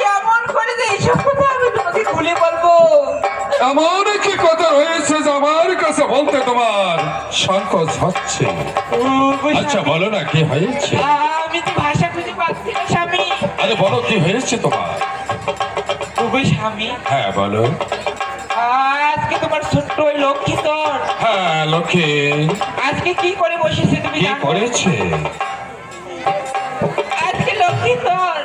কেমন করে যে এইসব কথা আমি তোমাকে খুলে বলবো? এমন কি কথা রয়েছে যে আমার কাছে বলতে তোমার সংকোচ হচ্ছে? আচ্ছা বলো না কি হয়েছে? আমি তো ভাষা খুঁজে পাচ্ছি না স্বামী। আরে বলো কি হয়েছে তোমার? ওগো স্বামী, হ্যাঁ বলো। আজকে তোমার ছোট্ট ওই লক্ষ্মী তোর হ্যাঁ লক্ষ্মী আজকে কি করে বসেছে তুমি কি জানো? করেছে? আজকে লক্ষ্মী তোর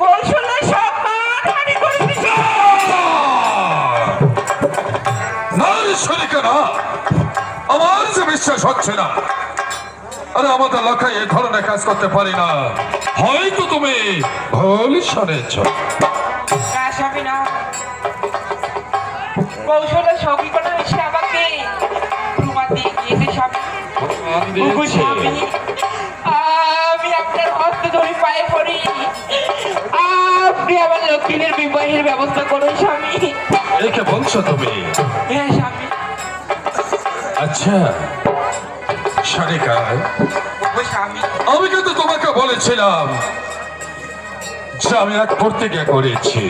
কৌশলে সব মারামারি করেছে। না শরীকে না, আমার যে বিশ্বাস হচ্ছে না। আরে আমাদের লক্ষ্য এই ধরনের কাজ করতে পারি না। হয়তো তুমি ভুল শুনেছ। না স্বামী না, কৌশলে সখী করে এসে আমাকে প্রমাণ দিয়ে গিয়েছে স্বামী। ওগো স্বামী, আমি আপনার হস্ত ধরে পায়ে পড়ি, আপনি আমার লক্ষ্মীদের বিবাহের ব্যবস্থা করুন স্বামী। একে বলছো তুমি? হ্যাঁ স্বামী। আচ্ছা শরিকা, ওগো স্বামী, আমি কিন্তু তোমাকে বলেছিলাম যে আমি এক প্রতিজ্ঞা করেছি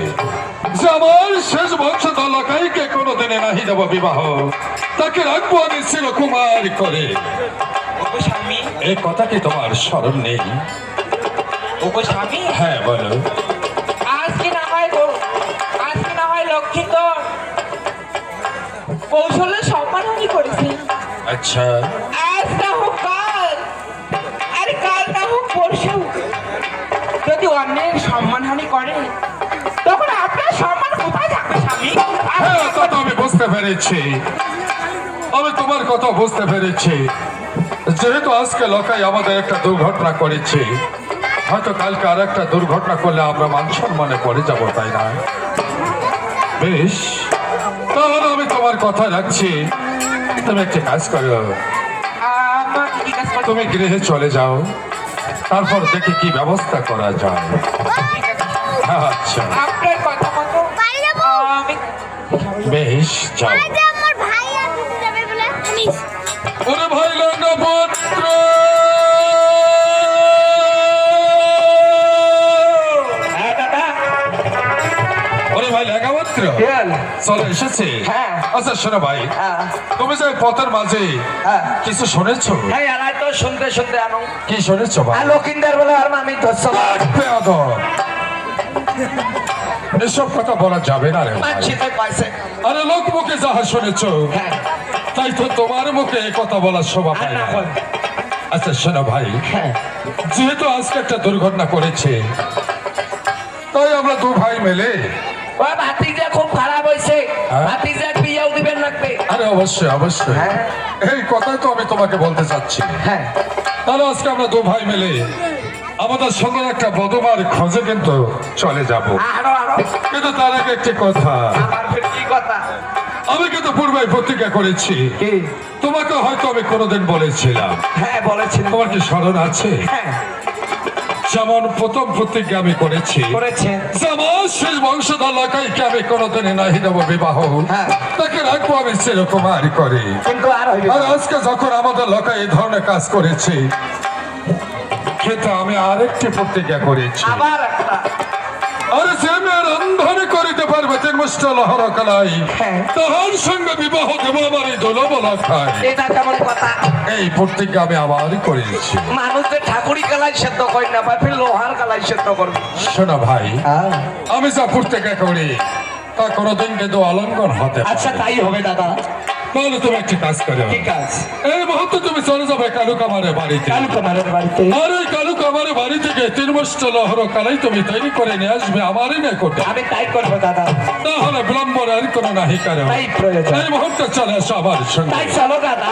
যে আমার শেষ বংশধর লাকাইকে কোনোদিনে নাহি দেব বিবাহ, তাকে রাখবো আমি চিরকুমার করে। ওগো স্বামী, এই কথা কি তোমার স্মরণ নেই? ওগো স্বামী, হ্যাঁ বলো। আজকে না হয় গো, আজকে না হয় লক্ষ্মী তোর কৌশলে সম্মানহানি করেছে। আচ্ছা আজ না হোক কাল, আরে কাল না হোক পরশু, যদি অন্যের সম্মানহানি করে তখন আপনার সম্মান কোথায় থাকবে স্বামী? হ্যাঁ তা তো আমি বুঝতে পেরেছি, আমি তোমার কথা বুঝতে পেরেছি। যেহেতু আজকে লোকাই আমাদের একটা দুর্ঘটনা করেছে, হয়তো কালকে আর একটা দুর্ঘটনা করলে আমরা মান সম্মানে পড়ে যাবো, তাই না? বেশ, তাহলে আমি তোমার কথা রাখছি। তুমি একটা কাজ করো, আমার কি কাজ করতে তুমি গৃহে চলে যাও, তারপর দেখি কি ব্যবস্থা করা যায়। ঠিক আছে? আচ্ছা আপনার কথা মতো আমি বেশ যাও। আমার ভাই আসতে যাবে বলে শুনিস। ওরে ভাই লঙ্গপুত্র, হ্যাঁ দাদা। ওরে ভাই লঙ্গপুত্র চলে এসেছে। হ্যাঁ। আচ্ছা শোনো ভাই, হ্যাঁ তুমি যে পথের মাঝে হ্যাঁ কিছু শুনেছো? হ্যাঁ এলাই তো শুনতে শুনতে আনো কি শুনেছো ভাই? লক্ষিন্দার বলে আর আমি ধরছো বেয়াদব। এসব কথা বলা যাবে না রে ভাই। মানছিতে পাইছে। আরে লোক মুখে যাহা শুনেছো হ্যাঁ তাই তো তোমার মুখে এই কথা বলার শোভা আর পায় না না। বল। আচ্ছা শোনো ভাই, হ্যাঁ যেহেতু আজকে একটা দুর্ঘটনা করেছে, তাই আমরা দু ভাই মিলে। ও ভাতিজা খুব খারাপ হয়েছে, হ্যাঁ? ভাতিজা বিয়েও দিবেন লাগবে। আরে অবশ্যই অবশ্যই, হ্যাঁ। এই কথাই তো আমি তোমাকে বলতে চাচ্ছি। হ্যাঁ তাহলে আজকে আমরা দু ভাই মিলে আমাদের সুন্দর একটা বধূমার খোঁজে কিন্তু চলে যাব। আরো আরো কিন্তু তার আগে একটি কথা, আমার ফের কি কথা? আমি কিন্তু পূর্বে প্রতিজ্ঞা করেছি, কি? তোমাকে হয়তো আমি কোনোদিন বলেছিলাম, হ্যাঁ বলেছিলেন। তোমার কি স্মরণ আছে? হ্যাঁ যেমন প্রথম প্রতিজ্ঞা আমি করেছি করেছেন। যে আমার শেষ বংশধর লাকাইকে আমি কোনোদিনই নাহি দেব বিবাহ, হ্যাঁ। তাকে রাখবো আমি চিরকুমারী করে। কিন্তু আর হইবে আর না। আজকে যখন আমাদের লোকাই এই ধরনের কাজ করেছে, কিন্তু আমি আরেকটি প্রতিজ্ঞা করেছি, আবার একটা। আরে যে মেয়ের অন্ধনে করিতে পারবে তিন মুষ্ট লহর কালাই, হ্যাঁ। তাহার সঙ্গে বিবাহ দেব আমার এই দোলবলা খায়। এটা কেমন কথা? এই প্রতিজ্ঞা আমি আবারই করেছি। মানুষ যে ঠাকুরি কালাই সেদ্ধ করে না পায়, ফির লোহার কালাই সেদ্ধ করবে। শোনো ভাই, আমি যা প্রতিজ্ঞা করি তা কোনোদিন কিন্তু অলঙ্ঘন হতে পারে। আচ্ছা তাই হবে দাদা। তাহলে তুমি একটি কাজ করো, ঠিক আছে। এই মুহূর্তে তুমি চলে যাবে কালু কামারের বাড়িতে। কালু কুমারের বাড়িতে। আর ওই কালু কামারের বাড়ি থেকে তিন মুষ্ট লহর কালাই তুমি তৈরি করে নিয়ে আসবে আমারই না করতে। আমি তাই করবো দাদা। তাহলে বিলম্বর আর কোনো নাহি কারণ। তাই প্রয়োজন। এই মুহূর্তে চলে আসো আমার সঙ্গে। তাই চলো দাদা।